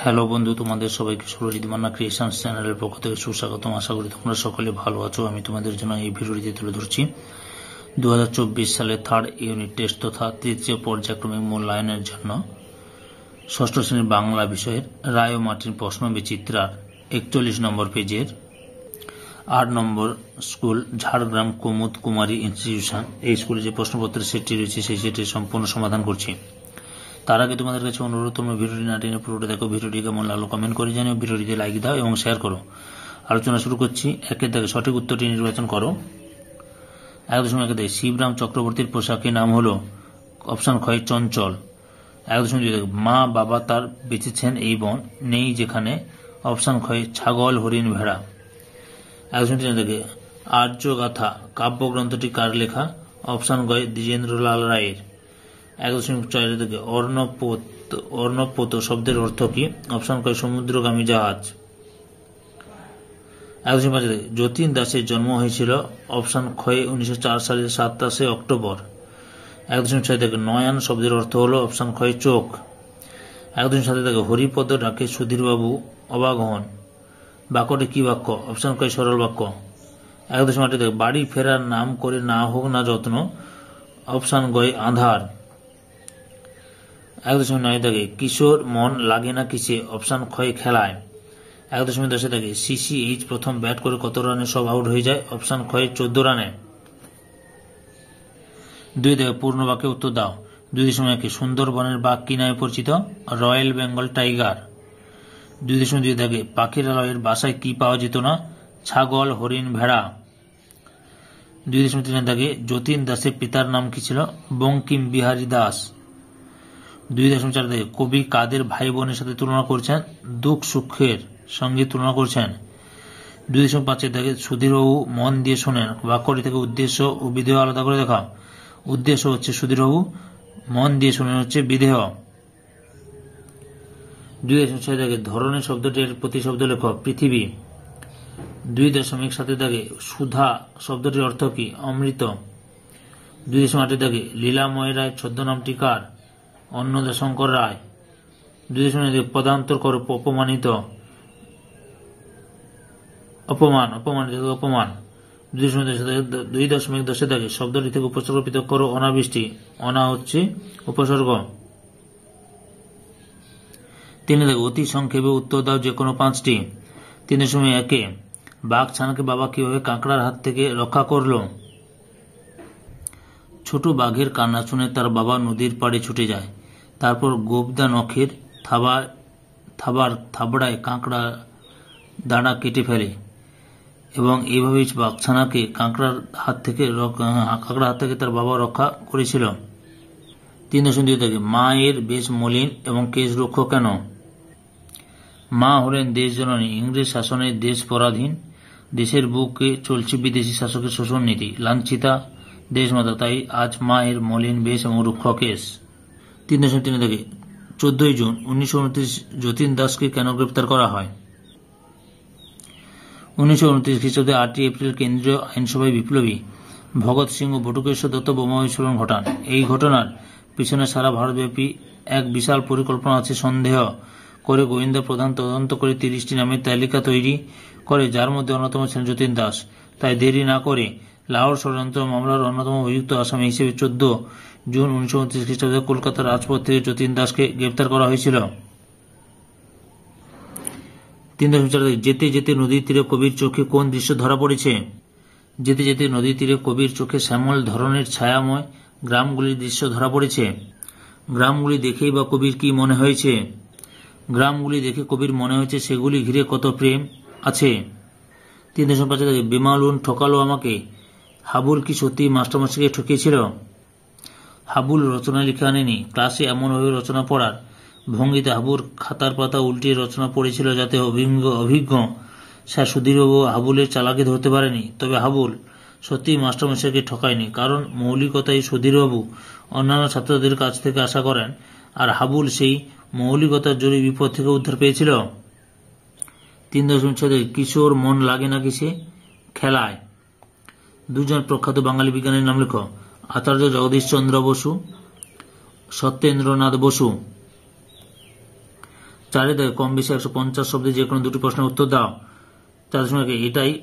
Hello বন্ধু, তোমাদের সবাইকে সুরজিৎ মান্না ক্রিয়েশনস চ্যানেলের পক্ষ থেকে সুস্বাগতম। আশা করি তোমরা সকলে ভালো আছো। আমি তোমাদের জন্য এই ভিডিওটিতে তুলে ধরছি 2024 সালে থার্ড ইউনিট টেস্ট তথা তৃতীয় পর্যায়ক্রমিক মূল্যায়নের জন্য ষষ্ঠ শ্রেণীর বাংলা বিষয়ের রায় ও মার্টিন প্রশ্ন বিচিত্রার 41 নম্বর পেজের 8 নম্বর স্কুল ঝাড়গ্রাম কুমুদ কুমারী ইনস্টিটিউশন, এই স্কুলে যে প্রশ্নপত্রের সেটটি রয়েছে সেই সেটির সম্পূর্ণ সমাধান করছি। তার আগে তোমাদের কাছে অনুরোধ, তোমরা ভিডিওটি না টেনে পুরোটা দেখো। ভিডিওটি কেমন লাগলো কমেন্ট করে জানিও, ভিডিওটিতে লাইক দাও এবং শেয়ার করো। আলোচনা শুরু করছি। একের দাগে সঠিক উত্তরটি নির্বাচন করো। 1.1 দাগে শিবরাম চক্রবর্তীর পোশাকের নাম হলো অপশন ক্ষয় চঞ্চল। 1.2 দাগে মা বাবা তার বেঁচেছেন এই বন নেই যেখানে অপশন ক্ষয় ছাগল হরিণ ভেড়া। 1.3 দাগে আর্যগাথা কাব্যগ্রন্থটি কার লেখা? অপশন গয় দ্বিজেন্দ্রলাল রায়ের। 1.4 দাগে অর্ণবপোত শব্দের অর্থ কি? অপশন কয় সমুদ্রগামী জাহাজ। 1.5 দাগে যতীন দাসের জন্ম হয়েছিল অপশন ক্ষয় 1904 সালের 27 অক্টোবর। 1.6 দাগে নয়ন শব্দের অর্থ হল অপশন ক্ষয় চোখ। 1.7 দাগে হরিপদ ডাকে সুধীরবাবু অবাক হন, বাক্যটি কি বাক্য? অপশন কয় সরল বাক্য। 1.8 দাগে বাড়ি ফেরার নাম করে না হোক না যত্ন, অপশন গয় আধার। 1.9 দাগে কিশোর মন লাগে না কিসে? অপশন ক্ষয় খেলায়। 1.10 দাগে সিসিএইচ প্রথম ব্যাট করে কত রানে সব আউট হয়ে যায়? অপশন ক্ষয় 14 রানে। 2 দাগে পূর্ণ বাক্যে উত্তর দাও। 2.1 সুন্দরবনের বাঘ কি নামে পরিচিত? Royal Bengal tiger. 2.2 দাগে পাখিরালয়ের বাসায় কি পাওয়া যেত না? ছাগল হরিণ ভেড়া। 2.3 দাগে যতীন দাসের পিতার নাম কি ছিল? বঙ্কিম বিহারী দাস। 2.4 দাগে কবি কাদের ভাই বোনের সাথে তুলনা করছেন? দুঃখ সুখের সঙ্গে তুলনা করছেন। 2.5 দাগে সুধীরবাবু মন দিয়ে শোনেন বাক্যটি থেকে উদ্দেশ্য ও বিধেয় আলাদা করে দেখাও। উদ্দেশ্য হচ্ছে সুধীরবাবু, মন দিয়ে শোনেন হচ্ছে বিধেয়। 2.6 দাগে ধরনের শব্দটির প্রতিশব্দ লেখ পৃথিবী। 2.7 দাগে সুধা শব্দটির অর্থ কি? অমৃত। 2.8 দাগে লীলাময় রায় ছদ্মনামটি কার? অন্নদাশঙ্কর রায়। 2.9 দাগে পদান্তর কর অপমানিত, অপমান অপমানিত অপমান। 2.10 দাগে শব্দটি থেকে উপসর্গ পৃথক করো। অনাবৃষ্টি, অনা হচ্ছে উপসর্গ। 3 দাগে অতি সংক্ষেপে উত্তর দাও যে কোনো 5টি। 3.1 বাঘ ছানাকে বাবা কিভাবে কাঁকড়ার হাত থেকে রক্ষা করলো? ছোট বাঘের কান্না শুনে তার বাবা নদীর পাড়ে ছুটে যায়, তারপর গোবদা নখের থাবড়ায় কাঁকড়া দানা কেটে ফেলে এবং এইভাবেই বাঘছানাকে কাঁকড়ার হাত থেকে তার বাবা রক্ষা করেছিল। 3.2 দাগে মায়ের বেশ মলিন এবং কেশ রুক্ষ কেন? মা হলেন দেশ জননী, ইংরেজ শাসনে দেশ পরাধীন, দেশের বুকে চলছে বিদেশি শাসকের শোষণ নীতি, লাঞ্ছিতা দেশমাতা, তাই আজ মায়ের মলিন বেশ এবং রুক্ষ কেশ। 3.3 দাগে 14 জুন 1929 যতীন দাসকে কেন গ্রেপ্তার করা হয়? 1929 খ্রিস্টাব্দে 8 এপ্রিল কেন্দ্রীয় আইনসভায় বিপ্লবী ভগৎ সিং ও বটুকেশ্বর দত্ত বোমা বিস্ফোরণ ঘটান। এই ঘটনার পিছনে সারা ভারতব্যাপী এক বিশাল পরিকল্পনা আছে সন্দেহ করে গোয়েন্দা প্রধান তদন্ত করে 30টি নামের তালিকা তৈরি করে, যার মধ্যে অন্যতম ছিলেন যতীন দাস। তাই দেরি না করে লাহোর ষড়যন্ত্র মামলার অন্যতম অভিযুক্ত আসামি হিসেবে 14 জুন 1929 খ্রিস্টাব্দে কলকাতার রাজপথ থেকে যতীন দাসকে গ্রেপ্তার করা হয়েছিল। 3.4 যেতে যেতে নদীর তীরে কবির চোখে কোন দৃশ্য ধরা পড়েছে? যেতে যেতে নদীর তীরে কবির চোখে শ্যামল ধরনের ছায়াময় গ্রামগুলির দৃশ্য ধরা পড়েছে। গ্রামগুলি দেখেই বা কবির কি মনে হয়েছে? গ্রামগুলি দেখে কবির মনে হয়েছে সেগুলি ঘিরে কত প্রেম আছে। 3.5 বেমালুন ঠকালো আমাকে, হাবুল কি সত্যি মাস্টারমশাইকে ঠকিয়েছিল? হাবুল রচনা লিখে আনেনি, ক্লাসে এমনভাবে রচনা পড়ার ভঙ্গিতে হাবুর খাতার পাতা উল্টিয়ে রচনা পড়েছিল যাতে অভিজ্ঞ স্যার সুধীরবাবু হাবুলের চালাকি ধরতে পারেনি। তবে হাবুল সত্যিই মাস্টারমশাইকে ঠকায়নি, কারণ মৌলিকতাই সুধীরবাবু অন্যান্য ছাত্রদের কাছ থেকে আশা করেন, আর হাবুল সেই মৌলিকতার জোরে বিপদ থেকে উদ্ধার পেয়েছিল। 3.6 কিশোর মন লাগে না কিসে? খেলায়। 2জন প্রখ্যাত বাঙালি বিজ্ঞানীর নাম লেখো। আচার্য জগদীশ চন্দ্র বসু, সত্যেন্দ্রনাথ বসু। 4 দেখো কম বেশি 150 শব্দে যে কোনো দুটি প্রশ্নের উত্তর দাও। 4.1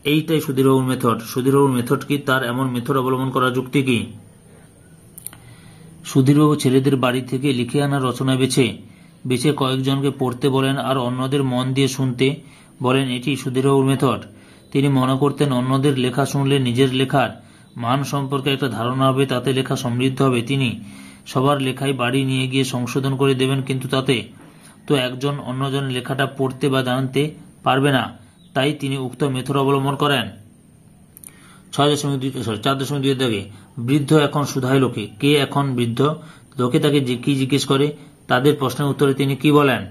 এইটাই সুধীরবাবুর মেথড। সুধীরবাবুর মেথড কি, তার এমন মেথড অবলম্বন করার যুক্তি কি? সুধীরবাবু ছেলেদের বাড়ি থেকে লিখে আনা রচনা বেছে কয়েকজনকে পড়তে বলেন আর অন্যদের মন দিয়ে শুনতে বলেন, এটি সুধীরবাবুর মেথড। তিনি মনে করতেন অন্যদের লেখা শুনলে নিজের লেখার মান সম্পর্কে একটা ধারণা হবে, তাতে লেখা সমৃদ্ধ হবে। তিনি সবার লেখাই বাড়ি নিয়ে গিয়ে সংশোধন করে দেবেন, কিন্তু তাতে তো একজন অন্যজনের লেখাটা পড়তে বা জানতে পারবে না, তাই তিনি উক্ত মেথড অবলম্বন করেন। 4.2 দাগে বৃদ্ধ এখন শুধায় লোকে, কে এখন বৃদ্ধ? লোকে তাকে কি জিজ্ঞেস করে, তাদের প্রশ্নের উত্তরে তিনি কি বলেন?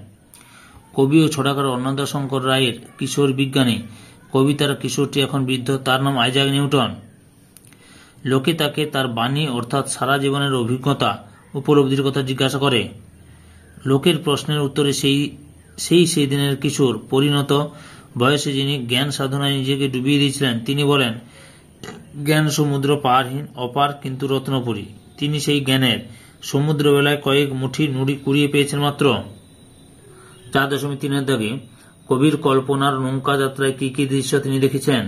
কবি ও ছোটকার অন্নদাশঙ্কর রায়ের কিশোর বিজ্ঞানী কবিতার কিশোরটি এখন বৃদ্ধ, তার নাম আইজাক নিউটন। লোকে তাকে তার বাণী অর্থাৎ সারা জীবনের অভিজ্ঞতা উপলব্ধির কথা জিজ্ঞাসা করে। লোকের প্রশ্নের উত্তরে সেই দিনের কিশোর পরিণত বয়সে যিনি জ্ঞান সাধনায় নিজেকে ডুবিয়ে দিয়েছিলেন, তিনি বলেন, জ্ঞান সমুদ্র পারহীন অপার কিন্তু রত্নপুরী। তিনি সেই জ্ঞানের সমুদ্র বেলায় কয়েক মুঠি নুড়ি কুড়িয়ে পেয়েছেন মাত্র। 4.3 দাগে কবির কল্পনার নৌকা যাত্রায় কি কি দৃশ্য তিনি দেখেছেন?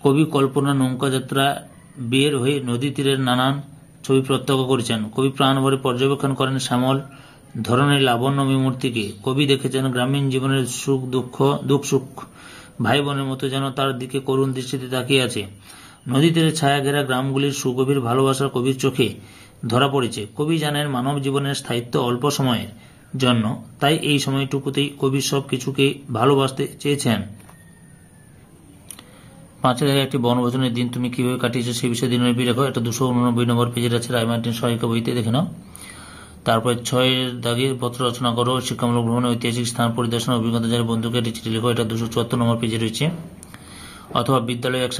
কবি কল্পনার নৌকা যাত্রা বের হয়ে নদী তীরের নানান ছবি প্রত্যক্ষ করেছেন। কবি প্রাণভরে পর্যবেক্ষণ করেন শ্যামল ধরনের লাবণ্যময়ী মূর্তিকে। কবি দেখেছেন গ্রামীণ জীবনের দুঃখ সুখ ভাই বোনের মতো যেন তার দিকে করুণ দৃষ্টিতে তাকিয়ে আছে। নদী তীরে ছায়া ঘেরা গ্রামগুলির সুগভীর ভালোবাসা কবির চোখে ধরা পড়েছে। কবি জানেন মানব জীবনের স্থায়িত্ব অল্প সময়ের জন্য, তাই এই সময়টুকুতেই কবি সব কিছুকে ভালোবাসতে চেয়েছেন। 5 দাগে একটি বনভোজনের দিন তুমি কিভাবে কাটিয়েছো সেই বিষয়ে দিনলিপি লেখো। এটা 289 নম্বর পেজের আছে, রায় মার্টিন সহায়িকা বইতে, দেখে নাও। তারপরে 6 দাগে পত্র রচনা করো, শিক্ষামূলক ভ্রমণে ঐতিহাসিক স্থান পরিদর্শন অভিজ্ঞতা যারা বন্ধুকে একটি চিঠি লেখো। এটা 274 নম্বর পেজে রয়েছে। অথবা বিদ্যালয়ে এক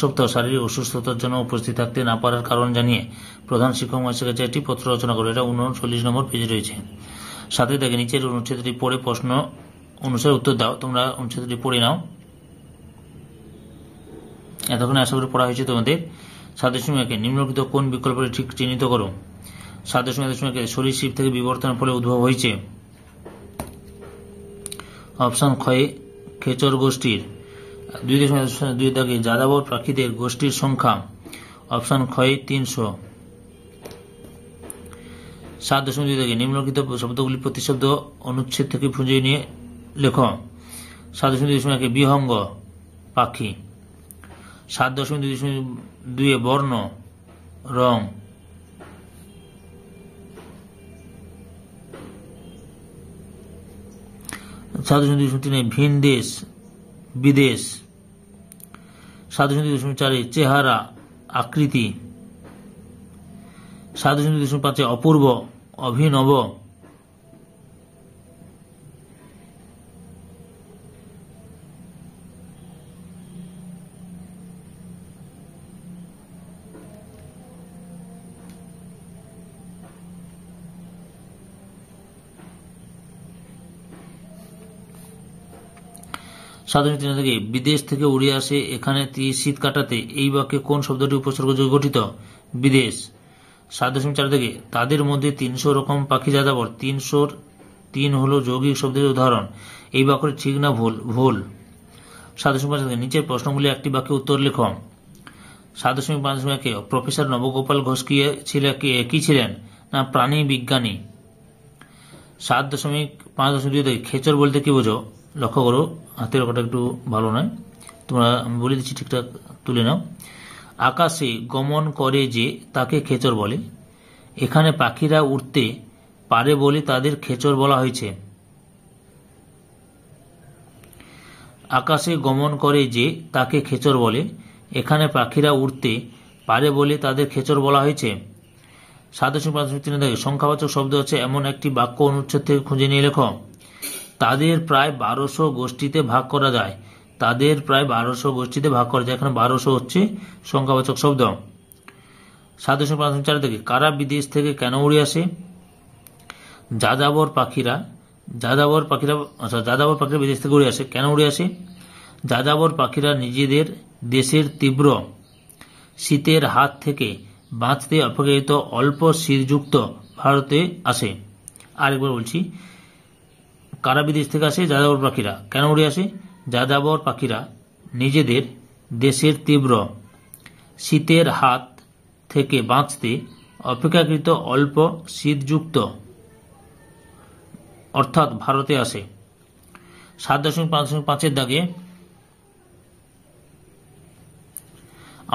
সপ্তাহ শারীরিক অসুস্থতার জন্য উপস্থিত থাকতে না পারার কারণ জানিয়ে প্রধান শিক্ষক মহাশয়ের কাছে একটি পত্র রচনা করো। এটা 39 নম্বর পেজে রয়েছে। 7 দাগে নিচের অনুচ্ছেদটি পড়ে প্রশ্ন অনুসারে উত্তর দাও। তোমরা অনুচ্ছেদটি পড়ে নাও। এতক্ষণে আশা করি পড়া হয়েছে তোমাদের। 7.1 নিম্নলিখিত কোন বিকল্পটি ঠিক চিহ্নিত করো। 7.1 সরীসৃপ থেকে বিবর্তনের ফলে উদ্ভব হয়েছে। অপশন ক্ষয়ে খেচর গোষ্ঠীর। 2.2 দাগে যাযাবর পাখিদের গোষ্ঠীর সংখ্যা। অপশন ক্ষয়ে 300। 7.2 দাগে নিম্নলিখিত শব্দগুলি প্রতিশব্দ অনুচ্ছেদ থেকে খুঁজে নিয়ে লেখ। 7.2 বিহঙ্গ পাখি। 7.2 বর্ণ রং। 7.3 ভিন দেশ বিদেশ। 7.4 চেহারা আকৃতি। 7.5 অপূর্ব অভিনব। 7.3 থেকে বিদেশ থেকে উড়ে আসে এখানে শীত কাটাতে, এই বাক্যে কোন শব্দটি উপসর্গযোগে গঠিত? বিদেশ। 7.4 থেকে তাদের মধ্যে 300 রকম পাখি যাযাবর, 300 3 হল যৌগিক শব্দের উদাহরণ, এই বাক্যটি ঠিক না ভুল? 7.5 থেকে নিচের প্রশ্নগুলি একটি বাক্যে উত্তর লেখ। 7.5 প্রফেসর নবগোপাল ঘোষ কি ছিলেন? না প্রাণী বিজ্ঞানী। 7.5 থেকে খেচর বলতে কি বোঝো? লক্ষ্য করো, হাতের লেখাটা একটু ভালো নয়, তোমরা আমি বলে দিচ্ছি ঠিকঠাক তুলে নাও। আকাশে গমন করে যে তাকে খেচর বলে, এখানে পাখিরা উড়তে পারে বলে তাদের খেচর বলা হয়েছে। আকাশে গমন করে যে তাকে খেচর বলে, এখানে পাখিরা উড়তে পারে বলে তাদের খেচর বলা হয়েছে। 7.3 থেকে সংখ্যাবাচক শব্দ হচ্ছে এমন একটি বাক্য অনুচ্ছেদ থেকে খুঁজে নিয়ে লেখো। তাদের প্রায় 1200 গোষ্ঠীতে ভাগ করা যায়। তাদের প্রায় 1200 গোষ্ঠীতে ভাগ করা যায়, এখানে 1200 হচ্ছে সংখ্যাবাচক শব্দ। 7.4 থেকে কারা বিদেশ থেকে কেন উড়ে আসে? যাযাবর পাখিরা বিদেশ থেকে উড়ে আসে। কেন উড়ে আসে? যাযাবর পাখিরা নিজেদের দেশের তীব্র শীতের হাত থেকে বাঁচতে অপেক্ষাকৃত অল্প শীতযুক্ত ভারতে আসে। আরেকবার বলছি, কারা বিদেশ থেকে আসে? যাযাবর পাখিরা। কেন উড়ে আসে? যাযাবর পাখিরা নিজেদের দেশের তীব্র শীতের হাত থেকে বাঁচতে অপেক্ষাকৃত অল্প শীতযুক্ত অর্থাৎ ভারতে আসে। 7.5.5 দাগে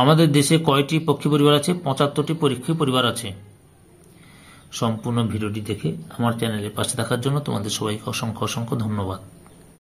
আমাদের দেশে কয়টি পক্ষী পরিবার আছে? 75টি পক্ষী পরিবার আছে। সম্পূর্ণ ভিডিওটি দেখে আমার চ্যানেলের পাশে থাকার জন্য তোমাদের সবাইকে অসংখ্য অসংখ্য ধন্যবাদ।